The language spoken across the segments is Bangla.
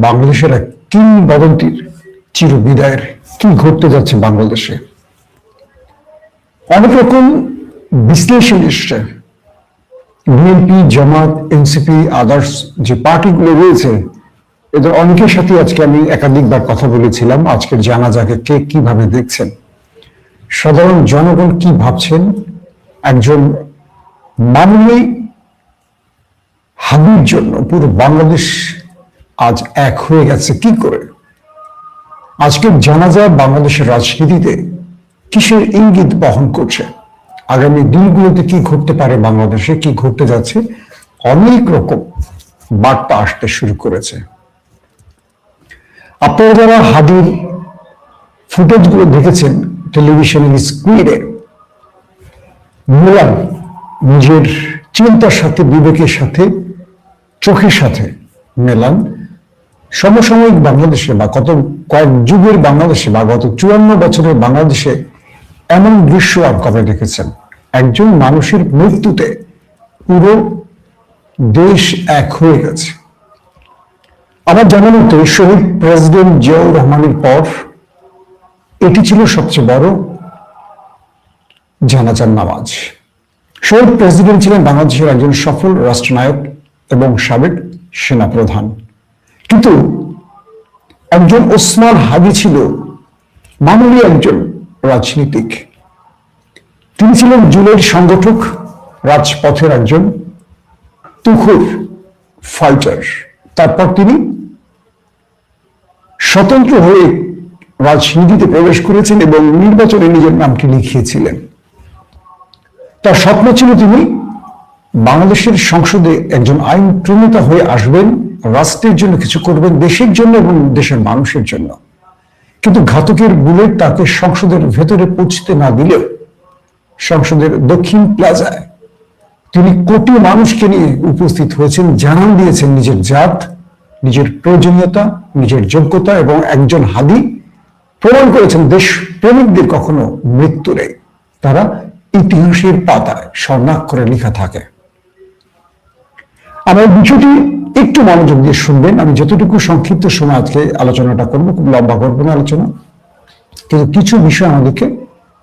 বাংলাদেশের এক কিংবদন্তির চিরবিদায়ের কি ঘটতে যাচ্ছে বাংলাদেশে। অনেক রকম বিশ্লেষণ এসছে। বিএনপি, জামাত, এনসিপি, আদার্স যে পার্টিগুলো রয়েছে, এদের অনেকের সাথে আজকে আমি একাধিকবার কথা বলেছিলাম। আজকের জানাজাকে কে কিভাবে দেখছেন, সাধারণ জনগণ কি ভাবছেন, একজন মামুলি হাবির জন্য পুরো বাংলাদেশ আজ এক হয়ে গেছে কি করে। আজকের জানাজা বাংলাদেশের রাজনীতিতে কিসের ইঙ্গিত বহন করছে, আগামী দিনগুলোতে কি ঘটতে পারে, বাংলাদেশে কি ঘটতে যাচ্ছে, অনেক রকম বার্তা আসতে শুরু করেছে। আপনারা যারা হাদির ফুটেজগুলো দেখেছেন টেলিভিশনের স্ক্রিনে, মিলান নিজের চিন্তার সাথে, বিবেকের সাথে, চোখের সাথে মেলান সমসাময়িক বাংলাদেশে বা গত কয়েক যুগের বাংলাদেশে বা গত 54 বছরের বাংলাদেশে এমন দৃশ্য আর কবে দেখেছেন? একজন মানুষের মৃত্যুতে পুরো দেশ এক হয়ে গেছে। আমার জানা মতে শহীদ প্রেসিডেন্ট জিয়াউর রহমানের পর এটি ছিল সবচেয়ে বড় জানাজার নামাজ। শহীদ প্রেসিডেন্ট ছিলেন বাংলাদেশের একজন সফল রাষ্ট্রনায়ক এবং সাবেক সেনাপ্রধান, কিন্তু একজন ওসমান হাদি ছিল মামুলি একজন রাজনীতিক। তিনি ছিলেন জুলাইয়ের সংগঠক, রাজপথের একজন তুখুর ফাইটার। তারপর তিনি স্বতন্ত্র হয়ে রাজনীতিতে প্রবেশ করেছেন এবং নির্বাচনে নিজের নামটি লিখিয়েছিলেন। তার স্বপ্ন ছিল তিনি বাংলাদেশের সংসদে একজন আইন প্রণেতা হয়ে আসবেন, রাষ্ট্রের জন্য কিছু করবেন, দেশের জন্য এবং দেশের মানুষের জন্য। কিন্তু ঘাতকের বুলেট তাকে সংসদের ভেতরে পৌঁছতে না দিলেও সংসদের দক্ষিণ প্লাজায় তিনি কোটি মানুষকে নিয়ে উপস্থিত হয়েছেন, জানান দিয়েছেন নিজের জাত, নিজের প্রয়োজনীয়তা, নিজের যোগ্যতা, এবং একজন হাদি প্রমাণ করেছেন দেশ প্রেমিকদের কখনো মৃত্যু নেই, তারা ইতিহাসের পাতায় স্বর্ণাক্ষরে লেখা থাকে। আমার বিষয়টি একটু মনোযোগ দিয়ে শুনবেন। আমি যতটুকু সংক্ষিপ্ত সময় আজকে আলোচনাটা করবো, খুব লম্বা করবো না আলোচনা, কিন্তু কিছু বিষয় আমাদেরকে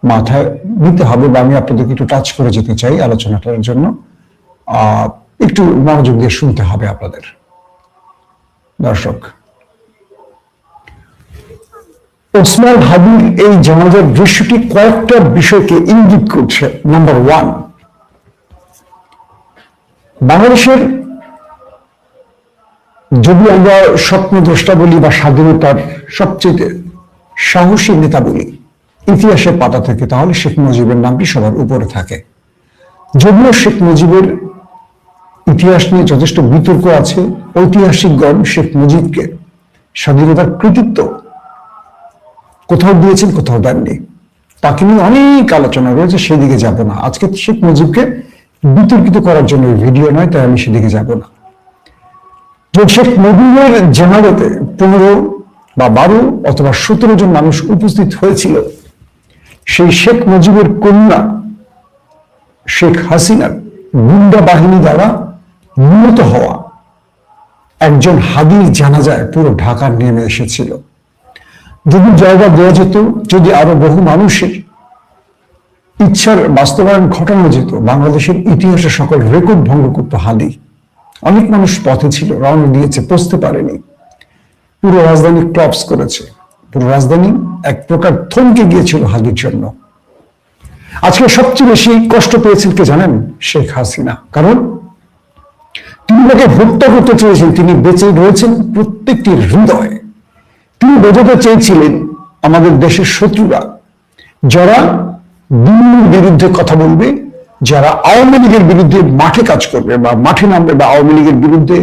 মাথায় নিতে হবে বা আমি আপনাদেরকে একটু টাচ করে যেতে চাই আলোচনাটার জন্য। একটু মনোযোগ দিয়ে শুনতে হবে আপনাদের। দর্শক, ওসমান হাদির এই জানাজার দৃশ্যটি কয়েকটা বিষয়কে ইঙ্গিত করছে। নাম্বার 1, বাংলাদেশের যদি আমরা স্বপ্নদ্রষ্টা বলি বা স্বাধীনতার সবচেয়ে সাহসী নেতা বলি ইতিহাসের পাতা থেকে, তাহলে শেখ মুজিবের নামটি সবার উপরে থাকে। যদিও শেখ মুজিবের ইতিহাস নিয়ে যথেষ্ট বিতর্ক আছে, ঐতিহাসিকগণ শেখ মুজিবকে স্বাধীনতার কৃতিত্ব কোথাও দিয়েছেন, কোথাও দেননি। তাকে নিয়ে অনেক আলোচনা রয়েছে, সেদিকে যাব না। আজকে শেখ মুজিবকে বিতর্কিত করার জন্য ভিডিও নয়, তাই আমি সেদিকে যাব না। শেখ মুজিবের জানাজাতে 15 বা 12 অথবা 17 জন মানুষ উপস্থিত হয়েছিল। সেই শেখ মুজিবের কন্যা শেখ হাসিনার গুন্ডা বাহিনী দ্বারা নিহত হওয়া একজন হাদির জানাজায় পুরো ঢাকা নেমে এসেছিল। যদি জায়গা দেওয়া যেত, যদি আরো বহু মানুষের ইচ্ছার বাস্তবায়ন ঘটানো যেত, বাংলাদেশের ইতিহাসে সকল রেকর্ড ভঙ্গ করত হাদি। অনেক মানুষ পথে ছিল, রওনা দিয়েছে, পৌঁছতে পারেনি। পুরো রাজধানী ক্লপস করেছে, পুরো রাজধানী এক প্রকার থমকে গিয়েছিল হাদির জন্য। আজকে সবচেয়ে বেশি কষ্ট পেয়েছেন কে জানেন? শেখ হাসিনা। কারণ তিনি তাকে হত্যা করতে চেয়েছেন, তিনি বেঁচে রয়েছেন প্রত্যেকটির হৃদয়ে। তিনি বোঝাতে চেয়েছিলেন আমাদের দেশের শত্রুরা, যারা দিল্লির বিরুদ্ধে কথা বলবে, যারা আওয়ামী লীগের বিরুদ্ধে মাঠে কাজ করবে বা মাঠে নামবে বা আওয়ামী লীগের বিরুদ্ধে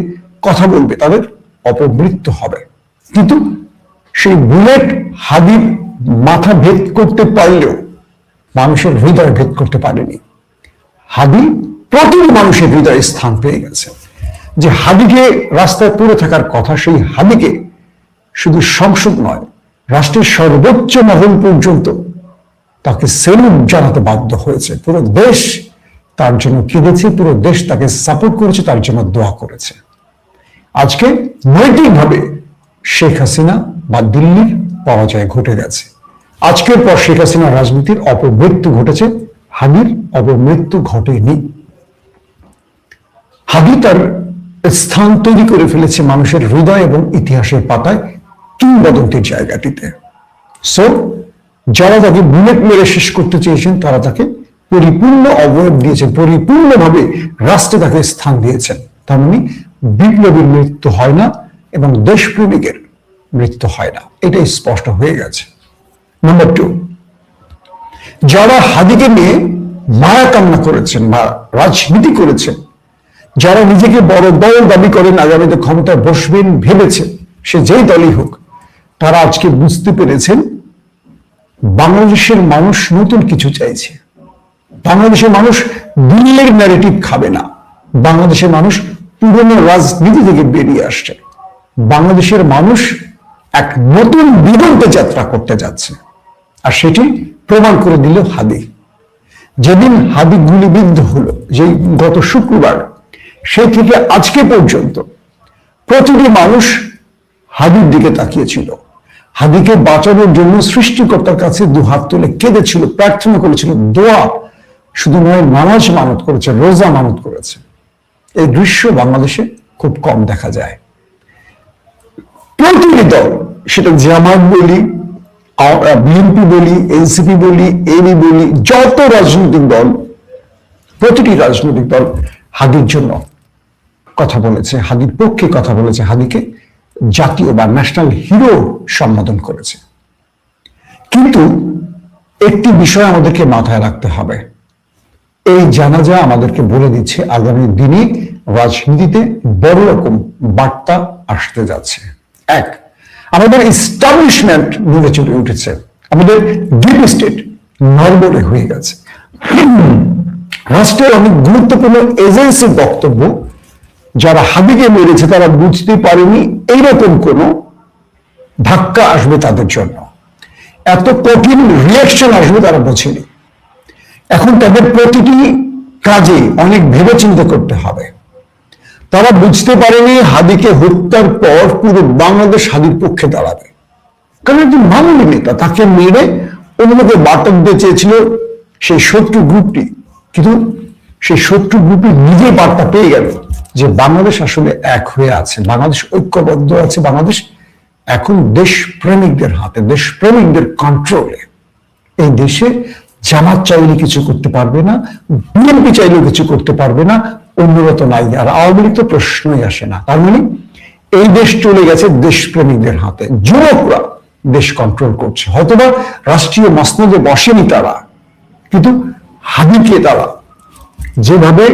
কথা বলবে, তাদের অপমৃত্যু হবে। কিন্তু সেই বুলেট হাদির মাথা ভেদ করতে পারলেও মানুষের হৃদয় ভেদ করতে পারেনি। হাদি প্রতিটি মানুষের হৃদয়ে স্থান পেয়ে গেছে। যে হাদিকে রাস্তায় পড়ে থাকার কথা, সেই হাদিকে শুধু সংসদ নয়, রাষ্ট্রের সর্বোচ্চ মহল পর্যন্ত তাকে সেলুট জানাতে বাধ্য হয়েছে। পুরো দেশ তার জন্য কেঁদেছে, পুরো দেশ তাকে সাপোর্ট করেছে, তার জন্য দোয়া করেছে। আজকে নৈতিকভাবে শেখ হাসিনা বা দিল্লির পরাজয় ঘটে গেছে। আজকের পর শেখ হাসিনার রাজনীতির অপমৃত্যু ঘটেছে, হাদির অপমৃত্যু ঘটেনি। হাদি তার স্থান তৈরি করে ফেলেছে মানুষের হৃদয় এবং ইতিহাসের পাতায় কিংবদন্তির জায়গাটিতে। সো যারা তাকে বুলেট মেরে শেষ করতে চেয়েছেন তারা তাকে পরিপূর্ণ অবয়ব দিয়েছেন, পরিপূর্ণভাবে রাষ্ট্রে তাকে স্থান দিয়েছেন। তার মানে বিপ্লবীর মৃত্যু হয় না এবং দেশপ্রেমিকের মৃত্যু হয় না, এটাই স্পষ্ট হয়ে গেছে। নাম্বার 2, যারা হাদিকে নিয়ে মায়া কামনা করেছেন বা রাজনীতি করেছেন, যারা নিজেকে বড় দল দাবি করেন, আগামীতে ক্ষমতায় বসবেন ভেবেছেন, সে যেই দলই হোক, তারা আজকে বুঝতে পেরেছেন বাংলাদেশের মানুষ নতুন কিছু চাইছে। বাংলাদেশের মানুষ দিল্লির ন্যারেটিভ খাবে না। বাংলাদেশের মানুষ পুরনো রাজনীতি থেকে বেরিয়ে আসছে। বাংলাদেশের মানুষ এক নতুন দিগন্তে যাত্রা করতে যাচ্ছে, আর সেটি প্রমাণ করে দিল হাদি। যেদিন হাদি গুলিবিদ্ধ হলো, যে গত শুক্রবার, সেই থেকে আজকে পর্যন্ত প্রতিটি মানুষ হাদির দিকে তাকিয়েছিল। হাদিকে বাঁচানোর জন্য সৃষ্টিকর্তার কাছে দুহাত তুলে কেঁদেছিল, প্রার্থনা করেছিল, দোয়া শুধু নয়, নামাজ মানত করেছে, রোজা মানত করেছে। এই দৃশ্য বাংলাদেশে খুব কম দেখা যায়। প্রতিটি দল, সেটা জামাত বলি, বিএনপি বলি, এনসিপি বলি, এবি বলি, যত রাজনৈতিক দল, প্রতিটি রাজনৈতিক দল হাদির জন্য কথা বলেছে, হাদির পক্ষে কথা বলেছে, হাদিকে জাতীয় বা ন্যাশনাল হিরো সম্বোধন করেছে। কিন্তু একটি বিষয় আমাদেরকে মাথায় রাখতে হবে, এই জানাজা আমাদেরকে বলে দিচ্ছে আগামী দিনে রাজনীতিতে বড় রকম বার্তা আসতে যাচ্ছে। এক, আমাদের এস্টাবলিশমেন্ট নড়ে চড়ে উঠেছে, আমাদের ডিপ স্টেট নড়বড়ে হয়ে গেছে। রাষ্ট্রের অনেক গুরুত্বপূর্ণ এজেন্সির বক্তব্য, যারা হাদিকে মেরেছে তারা বুঝতে পারেনি এইরকম কোন ধাক্কা আসবে তাদের জন্য, এত কঠিন রিয়াকশন আসবে তারা বোঝেনি। এখন তাদের প্রতিটি কাজে অনেক ভেবেচিন্তে করতে হবে। তারা বুঝতে পারেনি হাদিকে হত্যার পর পুরো বাংলাদেশ হাদির পক্ষে দাঁড়াবে, কারণ একজন মামুলি নেতা, তাকে মেরে অন্যকে বার্তা দিতে চেয়েছিল সেই শত্রু গ্রুপটি, কিন্তু সেই শত্রু গ্রুপটি নিজে বার্তা পেয়ে গেল যে বাংলাদেশ আসলে এক হয়ে আছে, বাংলাদেশ ঐক্যবদ্ধ আছে, বাংলাদেশ এখন দেশপ্রেমিকদের হাতে, দেশপ্রেমিকদের কন্ট্রোলে। এই দেশে জামাত চাইলে কিছু করতে পারবে না, বিএনপি চাইলেও কিছু করতে পারবে না, অন্যরা তো নাই, আর আওয়ামী লীগ তো প্রশ্নই আসে না। তার মানে এই দেশ চলে গেছে দেশপ্রেমিকদের হাতে, যুবকরা দেশ কন্ট্রোল করছে। হয়তোবা রাষ্ট্রীয় মসনদে বসেনি তারা, কিন্তু হাদিকে তারা যেভাবে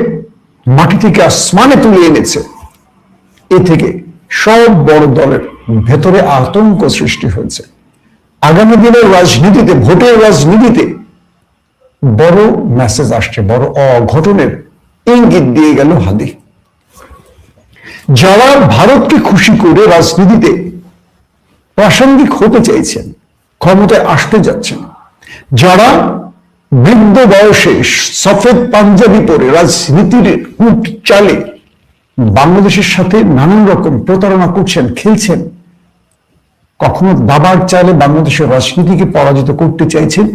মাটি থেকে আসমানে তুলে এনেছে, এ থেকে সব বড় দলের ভেতরে আতঙ্ক সৃষ্টি হয়েছে। আগামী দিনের রাজনীতিতে, ভোটের রাজনীতিতে বড় মেসেজ আসছে, বড় অঘটনের ইঙ্গিত দিয়ে গেল হাদি। যারা ভারতকে খুশি করে রাজনীতিতে প্রাসঙ্গিক হতে চাইছেন, ক্ষমতায় আসতে যাচ্ছেন, যারা বৃদ্ধ বয়সে সফেদ পাঞ্জাবি পরে রাজনীতির কূট চালে বাংলাদেশের সাথে নানান রকম প্রতারণা করছেন, খেলছেন, কখনো দাবার চালে বাংলাদেশের রাজনীতিকে পরাজিত করতে চাইছেন,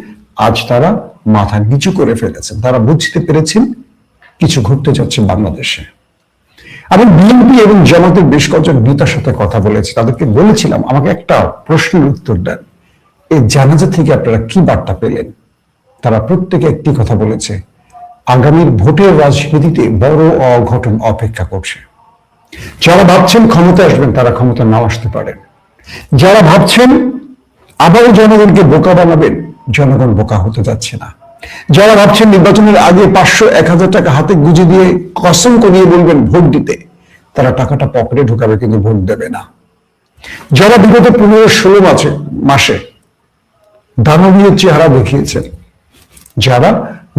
আজ তারা মাথা নিচু করে ফেলেছেন। তারা বুঝতে পেরেছেন কিছু ঘটতে যাচ্ছে বাংলাদেশে। আমি বিএনপি এবং জামাতের বেশ কয়েকজন নেতার সাথে কথা বলেছি, তাদেরকে বলেছিলাম আমাকে একটা প্রশ্নের উত্তর দেন, এই জানাজা থেকে আপনারা কি বার্তা পেলেন? তারা প্রত্যেকে একটি কথা বলেছে, আগামীর ভোটের রাজনীতিতে বড় অঘটন অপেক্ষা করছে। যারা ভাবছেন ক্ষমতায় আসবেন তারা ক্ষমতা নাও আসতে পারেন, যারা ভাবছেন আবারও জনগণকে বোকা বানাবেন, জনগণ বোকা হতে যাচ্ছে না। যারা ভাবছেন নির্বাচনের আগে 500-1000 টাকা হাতে গুঁজে দিয়ে কসম করিয়ে বলবেন ভোট দিতে, তারা টাকাটা পকেটে ঢুকাবে কিন্তু ভোট দেবে না। যারা বিগত 15-16 মাসে দানবীয় চেহারা দেখিয়েছেন, যারা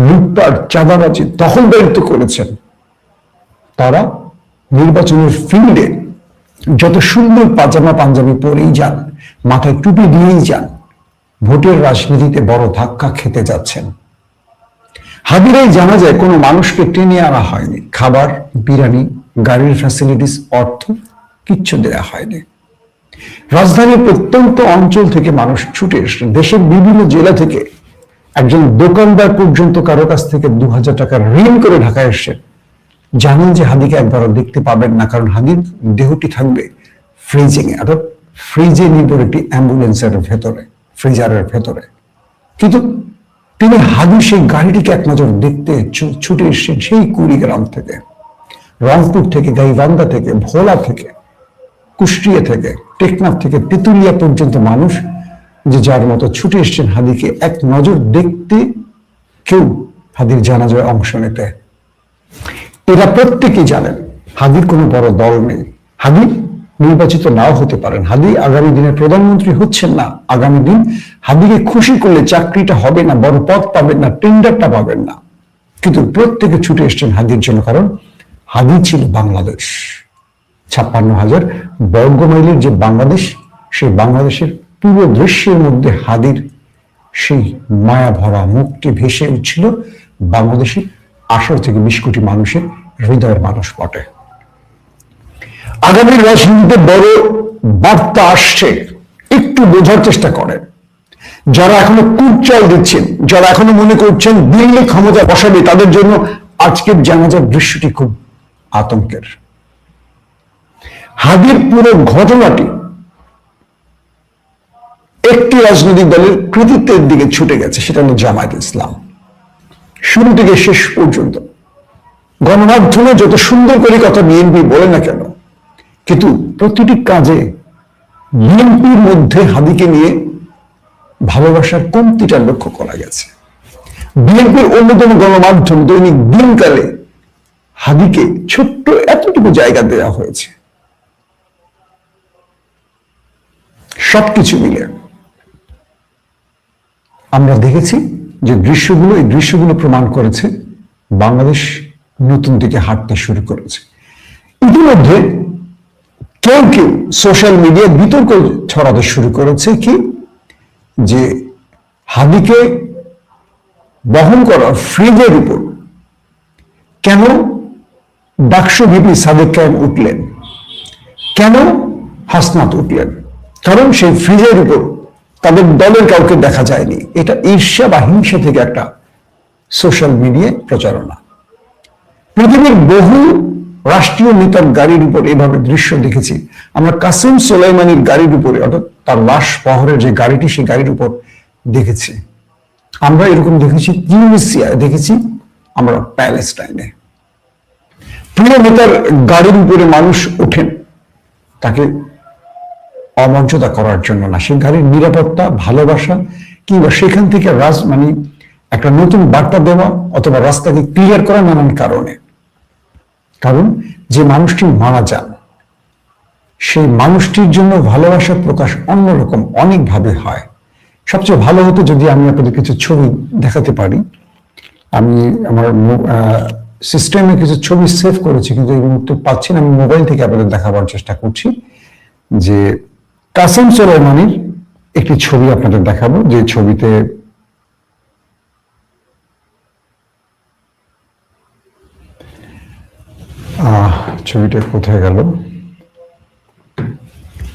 লুটপাট, চাঁদাবাজি, দখলদারিত্ব করেছেন, তারা নির্বাচনের ফিল্ডে যত সুন্দর পাজামা পাঞ্জাবি পরেই যান, মাথায় টুপি দিয়েই যান, ভোটের রাজনীতিতে বড় ধাক্কা খেতে যাচ্ছেন। হাদিরাই জানা যায় কোনো মানুষকে টেনে আনা হয়নি, খাবার, বিরিয়ানি, গাড়ির ফ্যাসিলিটিস, অর্থ কিচ্ছু দেয়া হয়নি। রাজধানীর প্রত্যন্ত অঞ্চল থেকে মানুষ ছুটে এসেছেন, দেশের বিভিন্ন জেলা থেকে একজন দোকানদার পর্যন্ত কারো কাছ থেকে 2000 টাকা ঋণ করে ঢাকায় এসেছেন। জানেন যে হাদিকে একবারও দেখতে পাবেন না, কারণ হাদির দেহটি থাকবে ফ্রিজিং এ, অর্থাৎ ফ্রিজে নির্ভর একটি অ্যাম্বুলেন্সের ভেতরে, ফ্রিজারের ভেতরে। কিন্তু তিনি হাদি সেই গাড়িটিকে এক নজর দেখতে ছুটে এসেছেন সেই কুড়িগ্রাম থেকে, রংপুর থেকে, গাইবান্ধা থেকে, ভোলা থেকে, কুষ্টিয়া থেকে, টেকনাফ থেকে তেতুলিয়া পর্যন্ত মানুষ যে যার মতো ছুটে এসেছেন হাদিকে এক নজর দেখতে, কেউ হাদির জানাজায় অংশ নিতে। এরা প্রত্যেকেই জানেন হাদির কোনো বড় দল নেই, হাদি নির্বাচিত নাও হতে পারেন, হাদি আগামী দিনের প্রধানমন্ত্রী হচ্ছেন না, আগামী দিন হাদিকে খুশি করলে চাকরিটা হবে না, বড় পদ পাবেন না, টেন্ডারটা পাবেন না, কিন্তু প্রত্যেকে ছুটে এসছেন হাদির জন্য, কারণ হাদি ছিল বাংলাদেশ। 56,000 বর্গ মাইলের যে বাংলাদেশ, সেই বাংলাদেশের পুরো দৃশ্যের মধ্যে হাদির সেই মায়া ভরা মুখটি ভেসে উঠছিল বাংলাদেশের 18 থেকে 20 কোটি মানুষের হৃদয়ের মানুষ পটে। আগামী রাজনীতিতে বড় বার্তা আসছে, একটু বোঝার চেষ্টা করেন। যারা এখনো কুটচাল দিচ্ছেন, যারা এখনো মনে করছেন দিল্লি ক্ষমতা বসাবে, তাদের জন্য আজকের জানাজার দৃশ্যটি খুব আতঙ্কের। হাদির পুরো ঘটনাটি একটি রাজনৈতিক দলের কৃতিত্বের দিকে ছুটে গেছে, সেটা হলো জামায়াত ইসলাম। শুরু থেকে শেষ পর্যন্ত গণমাধ্যমে যত সুন্দর করে কথা বিএনপি বলে না কেন, কিন্তু প্রতিটি কাজে বিএনপির মধ্যে হাদিকে নিয়ে ভালোবাসার কমতিটা লক্ষ্য করা গেছে। বিএনপির অন্যতম গণমাধ্যম দৈনিক দিনকালে হাদিকে ছোট্ট এতটুকু জায়গা দেওয়া হয়েছে। সবকিছু মিলে আমরা দেখেছি যে এই দৃশ্যগুলো প্রমাণ করেছে বাংলাদেশ নতুন দিকে হাঁটতে শুরু করেছে। ইতিমধ্যে কেউ কেউ সোশ্যাল মিডিয়ায় বিতর্ক ছড়াতে শুরু করেছে কি, যে হাদিকে বহন করা ফ্রিজের উপর কেন ডাকসু ভিপি সাদেক কায়েম উঠলেন, কেন হাসনাত উঠলেন, কারণ সেই ফ্রিজের উপর তাদের দলের কাউকে দেখা যায়নি। এটা ঈর্ষা বা হিংসা থেকে একটা সোশ্যাল মিডিয়ায় প্রচারণা। পৃথিবীর বহু রাষ্ট্রীয় নেতার গাড়ির উপর এভাবে দৃশ্য দেখেছি আমরা। কাসেম সোলাইমানির গাড়ির উপরে, অর্থাৎ তার লাশ বহরের যে গাড়িটি, সেই গাড়ির উপর দেখেছি আমরা। এরকম দেখেছি তিউনিসিয়ায়, দেখেছি আমরা প্যালেস্টাইনে। প্রিয় নেতার গাড়ির উপরে মানুষ ওঠেন তাকে অমর্যাদা করার জন্য না, সেই গাড়ির নিরাপত্তা, ভালোবাসা, কিংবা সেখান থেকে একটা নতুন বার্তা দেওয়া অথবা রাস্তাকে ক্লিয়ার করা, নানান কারণে। কারণ যে মানুষটি মারা যান, সেই মানুষটির জন্য ভালোবাসার প্রকাশ অন্যরকম অনেকভাবে হয়। সবচেয়ে ভালো হতো যদি আমি আপনাদের কিছু ছবি দেখাতে পারি। আমি আমার সিস্টেমে কিছু ছবি সেভ করেছি, কিন্তু এই মুহূর্তে পাচ্ছি না। আমি মোবাইল থেকে আপনাদের দেখাবার চেষ্টা করছি যে কাসেম সোলাইমানির একটি ছবি আপনাদের দেখাবো, যে ছবিতে ছবিটা কোথায় গেল।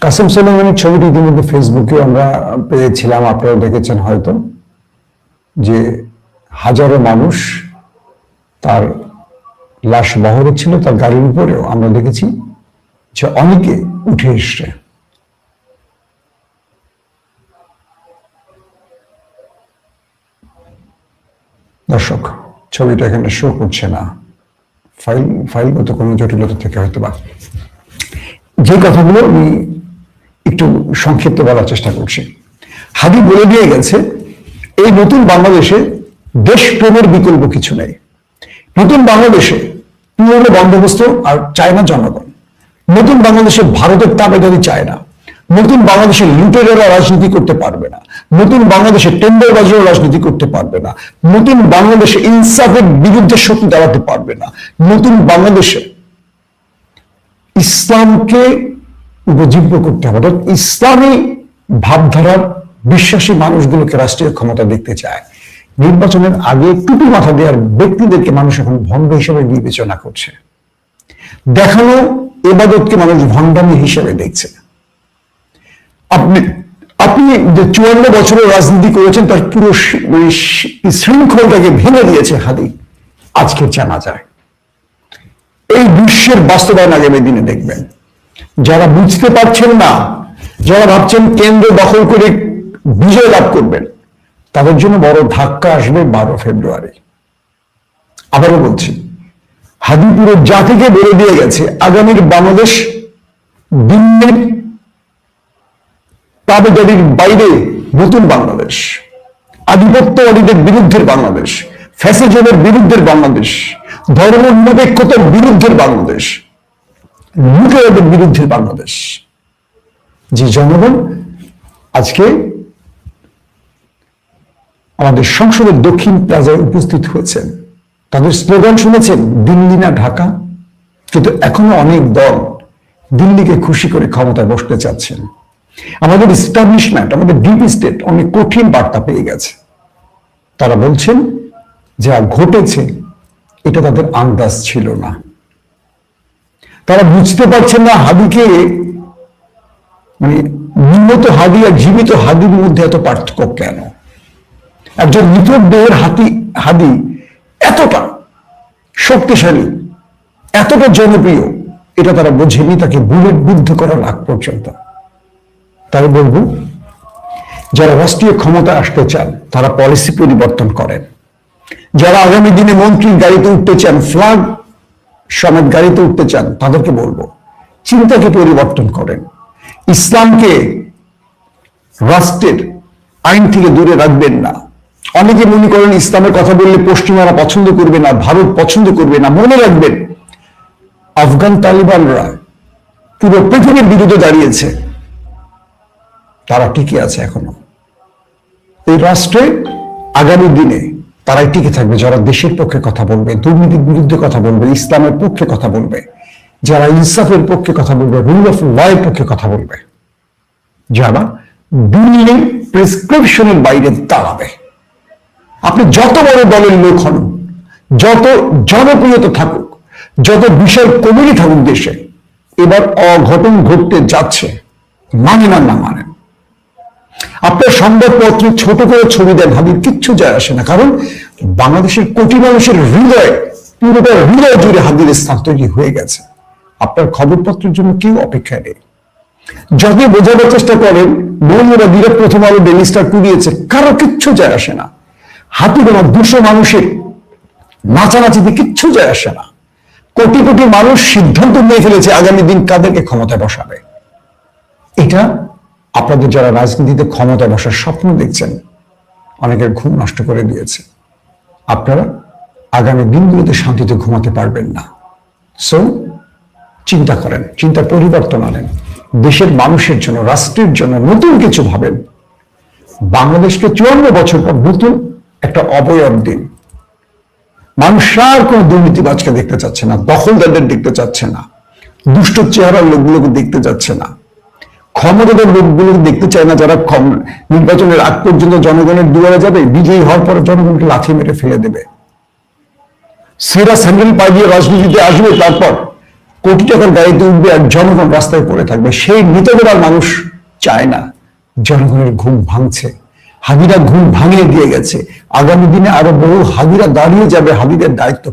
কাসেম সোলাইমানির ছবিটি ইতিমধ্যে ফেসবুকেও আমরা পেয়েছিলাম, আপনারা দেখেছেন হয়তো, যে হাজারো মানুষ তার লাশ বহরে ছিল, তার গাড়ির উপরেও আমরা দেখেছি যে অনেকে উঠে এসছে। দর্শক, ছবিটা এখানে শো করছে না, ফাইলগত কোনো জটিলতা থেকে হয়তো বা। যে কথাগুলো আমি একটু সংক্ষিপ্ত বলার চেষ্টা করছি। হাদি বলে দিয়ে গেছে, এই নতুন বাংলাদেশে দেশপ্রেমের বিকল্প কিছু নেই। নতুন বাংলাদেশে পুরনো বন্দোবস্ত আর চায় না জনগণ। নতুন বাংলাদেশে ভারতের তাবেদারি চায় না। নতুন বাংলাদেশে লুটেরারা রাজনীতি করতে পারবে না। নতুন বাংলাদেশে টেন্ডারবাজিরা রাজনীতি করতে পারবে না। নতুন বাংলাদেশে ইনসাফের বিরুদ্ধে শক্তি দাঁড়াতে পারবে না। নতুন বাংলাদেশে ইসলামকে উপজীব্য করতে হবে, অর্থাৎ ইসলামী ভাবধারার বিশ্বাসী মানুষগুলোকে রাষ্ট্রীয় ক্ষমতা দেখতে চায়। নির্বাচনের আগে টুপি মাথা দেওয়ার ব্যক্তিদেরকে মানুষ এখন ভণ্ড হিসেবে বিবেচনা করছে। দেখানো এবাদতকে মানুষ ভণ্ডামি হিসেবে দেখছে। আপনি আপনি যে 54 বছরের রাজনীতি করেছেন তার পুরো শৃঙ্খলটাকে ভেঙে দিয়েছে হাদি আজকে জানা যায়। এই বিশ্বের বাস্তবায়ন আগামী দিনে দেখবেন। যারা বুঝতে পারছেন না, যারা ভাবছেন কেন্দ্র দখল করে বিজয় লাভ করবেন, তাদের জন্য বড় ধাক্কা আসবে 12 ফেব্রুয়ারি। আবারও বলছি, হাদি পুরো জাতিকে বলে দিয়ে গেছে আগামীর বাংলাদেশ দিল্লির তাবেদারির বাইরে নতুন বাংলাদেশ, আধিপত্যবাদীদের বিরুদ্ধের বাংলাদেশ, ফ্যাসিজমের বিরুদ্ধের বাংলাদেশ, ধর্মনিরপেক্ষতার বিরুদ্ধের বাংলাদেশ, লুটেরাদের বিরুদ্ধের বাংলাদেশ। যে জনগণ আজকে আমাদের সংসদের দক্ষিণ প্লাজায় উপস্থিত হয়েছেন, তাদের স্লোগান শুনেছেন, দিল্লি না ঢাকা। কিন্তু এখনো অনেক দল দিল্লিকে খুশি করে ক্ষমতায় বসতে চাচ্ছেন। আমাদের এস্টাবলিশমেন্ট, আমাদের ডিপ স্টেট অনেক কঠিন বার্তা পেয়ে গেছে। তারা বলছেন যা ঘটেছে এটা তাদের আন্দাজ ছিল না। তারা বুঝতে পারছেন না হাদিকে, মানে নিহত হাদি আর জীবিত হাদির মধ্যে এত পার্থক্য কেন। একজন মৃতদেহের হাদি এতটা শক্তিশালী, এতটা জনপ্রিয়, এটা তারা বোঝেনি তাকে বুলেট বিদ্ধ করার আগ পর্যন্ত। তাই বলবো, যারা রাষ্ট্রীয় ক্ষমতা আসতে চান তারা পলিসি পরিবর্তন করেন। যারা আগামী দিনে মন্ত্রীর গাড়িতে উঠতে চান, ফ্ল্যাগ সমেত গাড়িতে উঠতে চান, তাদেরকে বলবো চিন্তাকে পরিবর্তন করেন। ইসলামকে রাষ্ট্রের আইন থেকে দূরে রাখবেন না। অনেকে মনে করেন ইসলামের কথা বললে পশ্চিমারা পছন্দ করবে না, ভারত পছন্দ করবে না। মনে রাখবেন, আফগান তালিবানরা পুরো পৃথিবীর বিরুদ্ধে দাঁড়িয়েছে, তারা টিকে আছে এখনো। এই রাষ্ট্রে আগামী দিনে তারাই টিকে থাকবে যারা দেশের পক্ষে কথা বলবে, দুর্নীতির বিরুদ্ধে কথা বলবে, ইসলামের পক্ষে কথা বলবে, যারা ইনসাফের পক্ষে কথা বলবে, রুল অফ ল এর পক্ষে কথা বলবে, যারা দিল্লির প্রেসক্রিপশনের বাইরে দাঁড়াবে। আপনি যত বড় দলের লোক হন, যত জনপ্রিয়তা থাকুক, যত বিশাল কমিটি থাকুক দেশে, এবার অঘটন ঘটতে যাচ্ছে, মানেন আর না মানেন। আপনার সংবাদপত্রে ছোট করে ছবি দেন, হাদির কিচ্ছু যায় আসে না, কারণ বাংলাদেশের কোটি মানুষের হৃদয়, পুরোটা হৃদয় জুড়ে হাদির স্থান তৈরি হয়ে গেছে। আপনার খবরপত্রের জন্য কেউ অপেক্ষায় নেই। যদি বোঝানোর চেষ্টা করেন মৌলবাদীরা প্রথম আলো ডেইলি স্টার কুড়িয়েছে, কারো কিচ্ছু যায় আসে না। হাতি গোনা 200 মানুষের নাচানাচিতে কিচ্ছু যায় আসে না। কোটি কোটি মানুষ সিদ্ধান্ত নিয়ে ফেলেছে আগামী দিন কাদেরকে ক্ষমতায় বসাবে। এটা আপনাদের যারা রাজনীতিতে ক্ষমতায় বসার স্বপ্ন দেখছেন, অনেকের ঘুম নষ্ট করে দিয়েছে। আপনারা আগামী দিনগুলোতে শান্তিতে ঘুমাতে পারবেন না। সো চিন্তা করেন, চিন্তা পরিবর্তন আনেন, দেশের মানুষের জন্য, রাষ্ট্রের জন্য নতুন কিছু ভাবেন। বাংলাদেশকে 54 বছর পর নতুন একটা অবয়ব দিন। মানুষ আর কোন দুর্নীতিবাজকে দেখতে চাচ্ছে না, দখলদারদের দেখতে চাচ্ছে না, দুষ্ট চেহারার লোকগুলোকে দেখতে যাচ্ছে না, ক্ষমতাধর লোকগুলোকে দেখতে চায় না, যারা নির্বাচনের আগ পর্যন্ত জনগণের দুয়ারে যাবে, বিজয়ী হওয়ার পরে জনগণকে লাথি মেরে ফেলে দেবে। সেরা স্যান্ডেল পায়ে দিয়ে রাজনীতিতে আসবে, তারপর কোটি টাকার গাড়িতে উঠবে আর জনগণ রাস্তায় পড়ে থাকবে। সেই নেতাদের আর মানুষ চায় না। জনগণের ঘুম ভাঙছে, হাদিরা ঘুম ভাঙিয়ে দিয়ে গেছে। আগামী দিনে আরো বহু হাদিরা দাঁড়িয়ে যাবে, হাদিদের দায়িত্ব